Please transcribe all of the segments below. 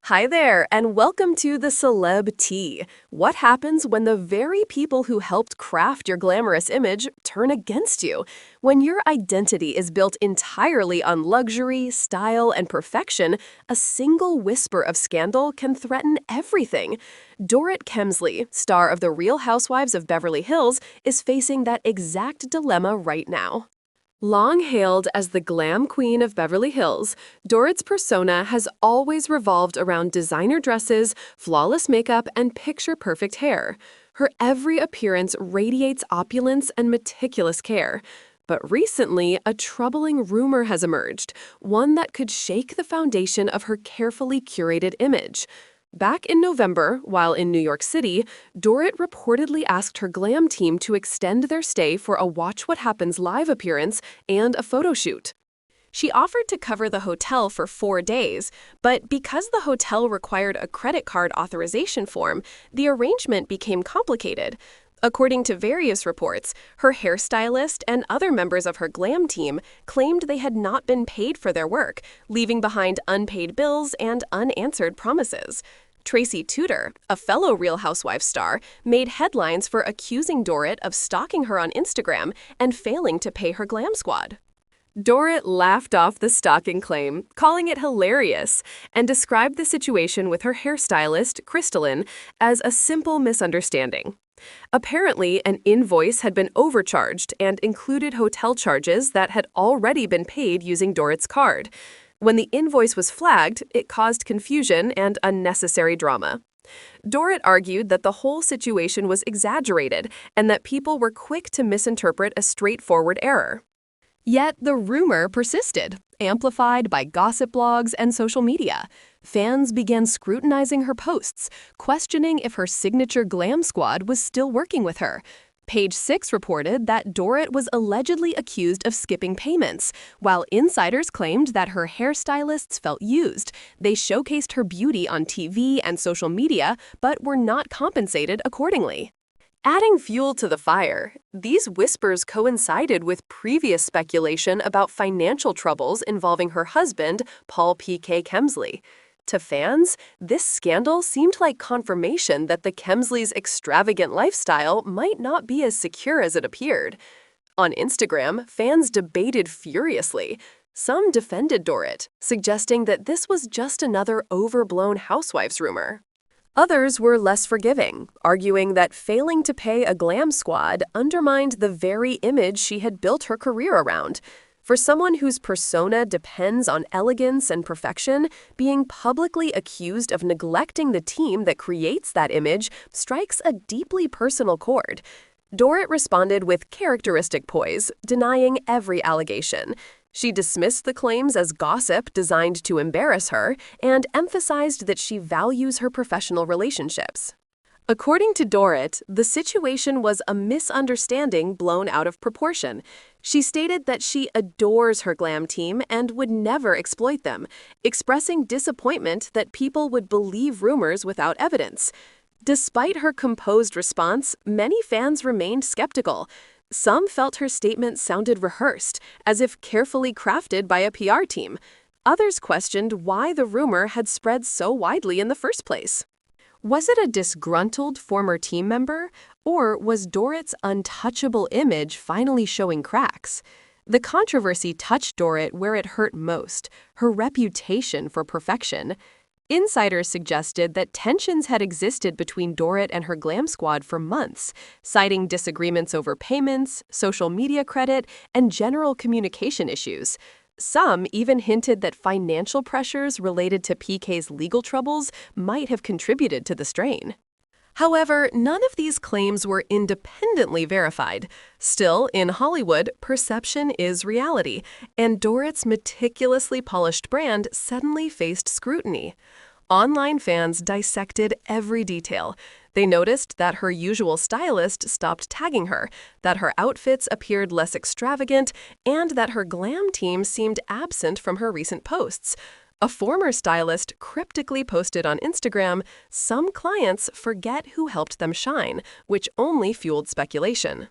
Hi there, and welcome to the Celeb Tea. What happens when the very people who helped craft your glamorous image turn against you? When your identity is built entirely on luxury, style, and perfection, a single whisper of scandal can threaten everything. Dorit Kemsley, star of The Real Housewives of Beverly Hills, is facing that exact dilemma right now. Long hailed as the glam queen of Beverly Hills, Dorit's persona has always revolved around designer dresses, flawless makeup, and picture-perfect hair. Her every appearance radiates opulence and meticulous care. But recently, a troubling rumor has emerged, one that could shake the foundation of her carefully curated image. Back in November, while in New York City, Dorit reportedly asked her glam team to extend their stay for a Watch What Happens live appearance and a photo shoot. She offered to cover the hotel for 4 days, but because the hotel required a credit card authorization form, the arrangement became complicated. According to various reports, her hairstylist and other members of her glam team claimed they had not been paid for their work, leaving behind unpaid bills and unanswered promises. Tracy Tudor, a fellow Real Housewives star, made headlines for accusing Dorit of stalking her on Instagram and failing to pay her glam squad. Dorit laughed off the stalking claim, calling it hilarious, and described the situation with her hairstylist, Crystalline, as a simple misunderstanding. Apparently, an invoice had been overcharged and included hotel charges that had already been paid using Dorit's card. When the invoice was flagged, it caused confusion and unnecessary drama. Dorit argued that the whole situation was exaggerated and that people were quick to misinterpret a straightforward error. Yet the rumor persisted, amplified by gossip blogs and social media. Fans began scrutinizing her posts, questioning if her signature glam squad was still working with her. Page 6 reported that Dorit was allegedly accused of skipping payments, while insiders claimed that her hairstylists felt used. They showcased her beauty on TV and social media, but were not compensated accordingly. Adding fuel to the fire, these whispers coincided with previous speculation about financial troubles involving her husband, Paul P.K. Kemsley. To fans, this scandal seemed like confirmation that the Kemsleys' extravagant lifestyle might not be as secure as it appeared. On Instagram, fans debated furiously. Some defended Dorit, suggesting that this was just another overblown housewives rumor. Others were less forgiving, arguing that failing to pay a glam squad undermined the very image she had built her career around. For someone whose persona depends on elegance and perfection, being publicly accused of neglecting the team that creates that image strikes a deeply personal chord. Dorit responded with characteristic poise, denying every allegation. She dismissed the claims as gossip designed to embarrass her and emphasized that she values her professional relationships. According to Dorit, the situation was a misunderstanding blown out of proportion. She stated that she adores her glam team and would never exploit them, expressing disappointment that people would believe rumors without evidence. Despite her composed response, many fans remained skeptical. Some felt her statement sounded rehearsed, as if carefully crafted by a PR team. Others questioned why the rumor had spread so widely in the first place. Was it a disgruntled former team member, or was Dorit's untouchable image finally showing cracks? The controversy touched Dorit where it hurt most, her reputation for perfection. Insiders suggested that tensions had existed between Dorit and her glam squad for months, citing disagreements over payments, social media credit, and general communication issues. Some even hinted that financial pressures related to PK's legal troubles might have contributed to the strain. However, none of these claims were independently verified. Still, in Hollywood, perception is reality, and Dorit's meticulously polished brand suddenly faced scrutiny. Online fans dissected every detail. They noticed that her usual stylist stopped tagging her, that her outfits appeared less extravagant, and that her glam team seemed absent from her recent posts. A former stylist cryptically posted on Instagram, "Some clients forget who helped them shine," which only fueled speculation.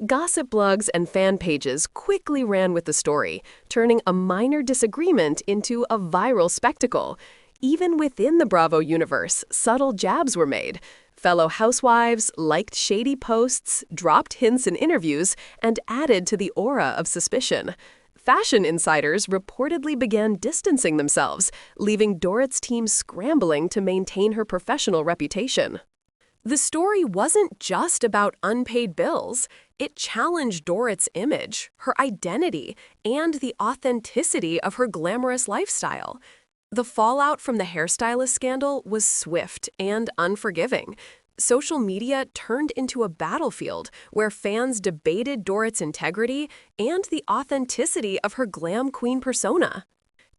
Gossip blogs and fan pages quickly ran with the story, turning a minor disagreement into a viral spectacle. Even within the Bravo universe, subtle jabs were made. Fellow housewives liked shady posts, dropped hints in interviews, and added to the aura of suspicion. Fashion insiders reportedly began distancing themselves, leaving Dorit's team scrambling to maintain her professional reputation. The story wasn't just about unpaid bills. It challenged Dorit's image, her identity, and the authenticity of her glamorous lifestyle. The fallout from the hairstylist scandal was swift and unforgiving. Social media turned into a battlefield where fans debated Dorit's integrity and the authenticity of her glam queen persona.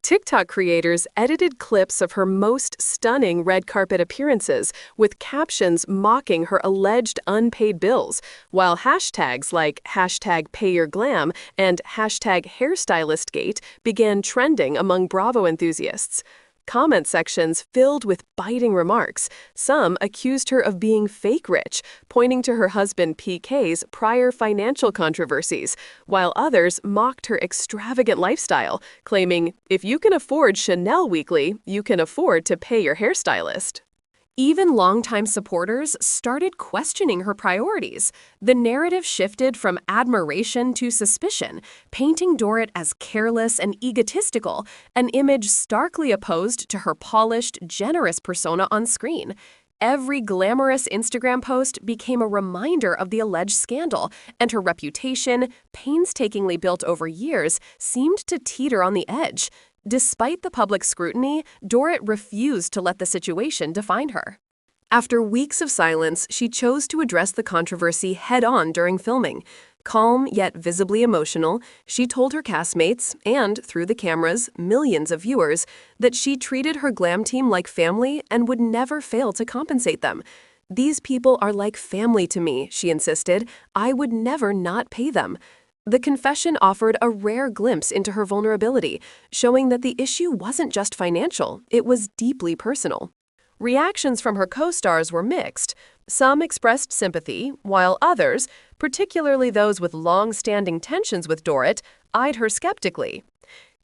TikTok creators edited clips of her most stunning red carpet appearances with captions mocking her alleged unpaid bills, while hashtags like #PayYourGlam and #HairstylistGate began trending among Bravo enthusiasts. Comment sections filled with biting remarks. Some accused her of being fake rich, pointing to her husband PK's prior financial controversies, while others mocked her extravagant lifestyle, claiming, "If you can afford Chanel weekly, you can afford to pay your hairstylist." Even longtime supporters started questioning her priorities. The narrative shifted from admiration to suspicion, painting Dorit as careless and egotistical, an image starkly opposed to her polished, generous persona on screen. Every glamorous Instagram post became a reminder of the alleged scandal, and her reputation, painstakingly built over years, seemed to teeter on the edge. Despite the public scrutiny, Dorit refused to let the situation define her. After weeks of silence, she chose to address the controversy head-on during filming. Calm yet visibly emotional, she told her castmates, and through the cameras, millions of viewers, that she treated her glam team like family and would never fail to compensate them. "These people are like family to me," she insisted. "I would never not pay them." The confession offered a rare glimpse into her vulnerability, showing that the issue wasn't just financial, it was deeply personal. Reactions from her co-stars were mixed. Some expressed sympathy, while others, particularly those with long-standing tensions with Dorit, eyed her skeptically.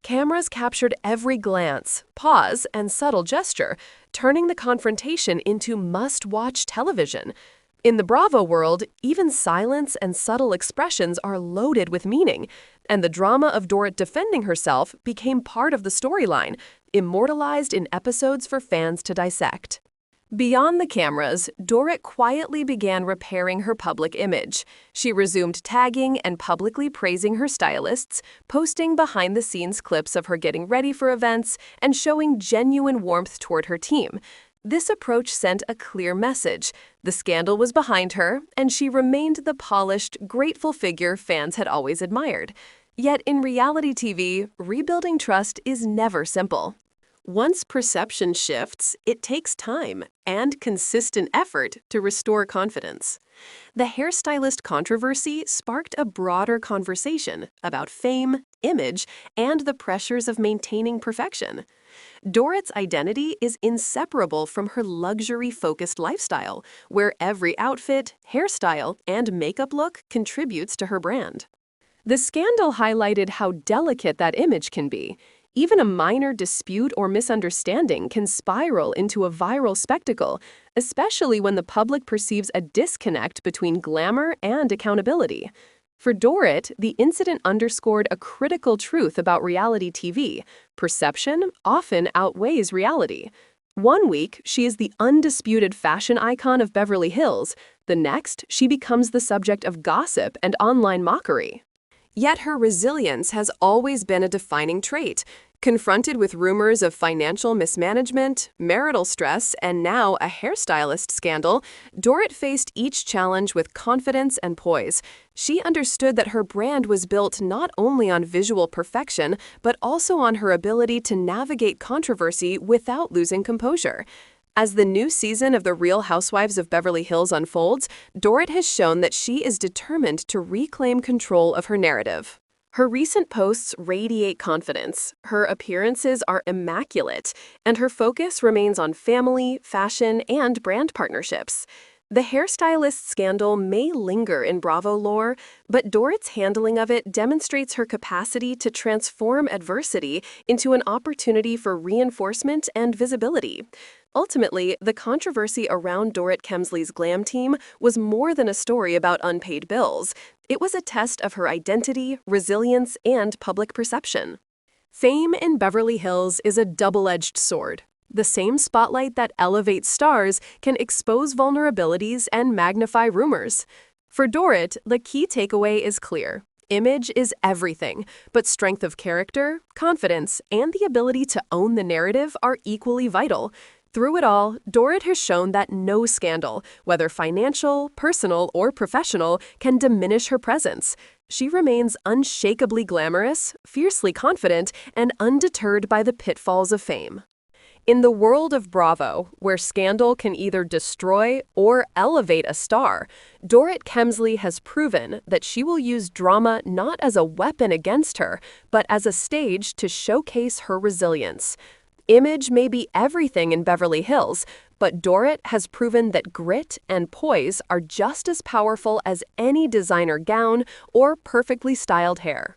Cameras captured every glance, pause, and subtle gesture, turning the confrontation into must-watch television. In the Bravo world, even silence and subtle expressions are loaded with meaning, and the drama of Dorit defending herself became part of the storyline, immortalized in episodes for fans to dissect. Beyond the cameras, Dorit quietly began repairing her public image. She resumed tagging and publicly praising her stylists, posting behind-the-scenes clips of her getting ready for events, and showing genuine warmth toward her team. This approach sent a clear message. The scandal was behind her, and she remained the polished, grateful figure fans had always admired. Yet in reality TV, rebuilding trust is never simple. Once perception shifts, it takes time and consistent effort to restore confidence. The hairstylist controversy sparked a broader conversation about fame, image, and the pressures of maintaining perfection. Dorit's identity is inseparable from her luxury-focused lifestyle, where every outfit, hairstyle, and makeup look contributes to her brand. The scandal highlighted how delicate that image can be. Even a minor dispute or misunderstanding can spiral into a viral spectacle, especially when the public perceives a disconnect between glamour and accountability. For Dorit, the incident underscored a critical truth about reality TV. Perception often outweighs reality. One week, she is the undisputed fashion icon of Beverly Hills. The next, she becomes the subject of gossip and online mockery. Yet her resilience has always been a defining trait. Confronted with rumors of financial mismanagement, marital stress, and now a hairstylist scandal, Dorit faced each challenge with confidence and poise. She understood that her brand was built not only on visual perfection, but also on her ability to navigate controversy without losing composure. As the new season of The Real Housewives of Beverly Hills unfolds, Dorit has shown that she is determined to reclaim control of her narrative. Her recent posts radiate confidence, her appearances are immaculate, and her focus remains on family, fashion, and brand partnerships. The hairstylist scandal may linger in Bravo lore, but Dorit's handling of it demonstrates her capacity to transform adversity into an opportunity for reinforcement and visibility. Ultimately, the controversy around Dorit Kemsley's Glam team was more than a story about unpaid bills. It was a test of her identity, resilience, and public perception. Fame in Beverly Hills is a double-edged sword. The same spotlight that elevates stars can expose vulnerabilities and magnify rumors. For Dorit, the key takeaway is clear. Image is everything, but strength of character, confidence, and the ability to own the narrative are equally vital. Through it all, Dorit has shown that no scandal, whether financial, personal, or professional, can diminish her presence. She remains unshakably glamorous, fiercely confident, and undeterred by the pitfalls of fame. In the world of Bravo, where scandal can either destroy or elevate a star, Dorit Kemsley has proven that she will use drama not as a weapon against her, but as a stage to showcase her resilience. Image may be everything in Beverly Hills, but Dorit has proven that grit and poise are just as powerful as any designer gown or perfectly styled hair.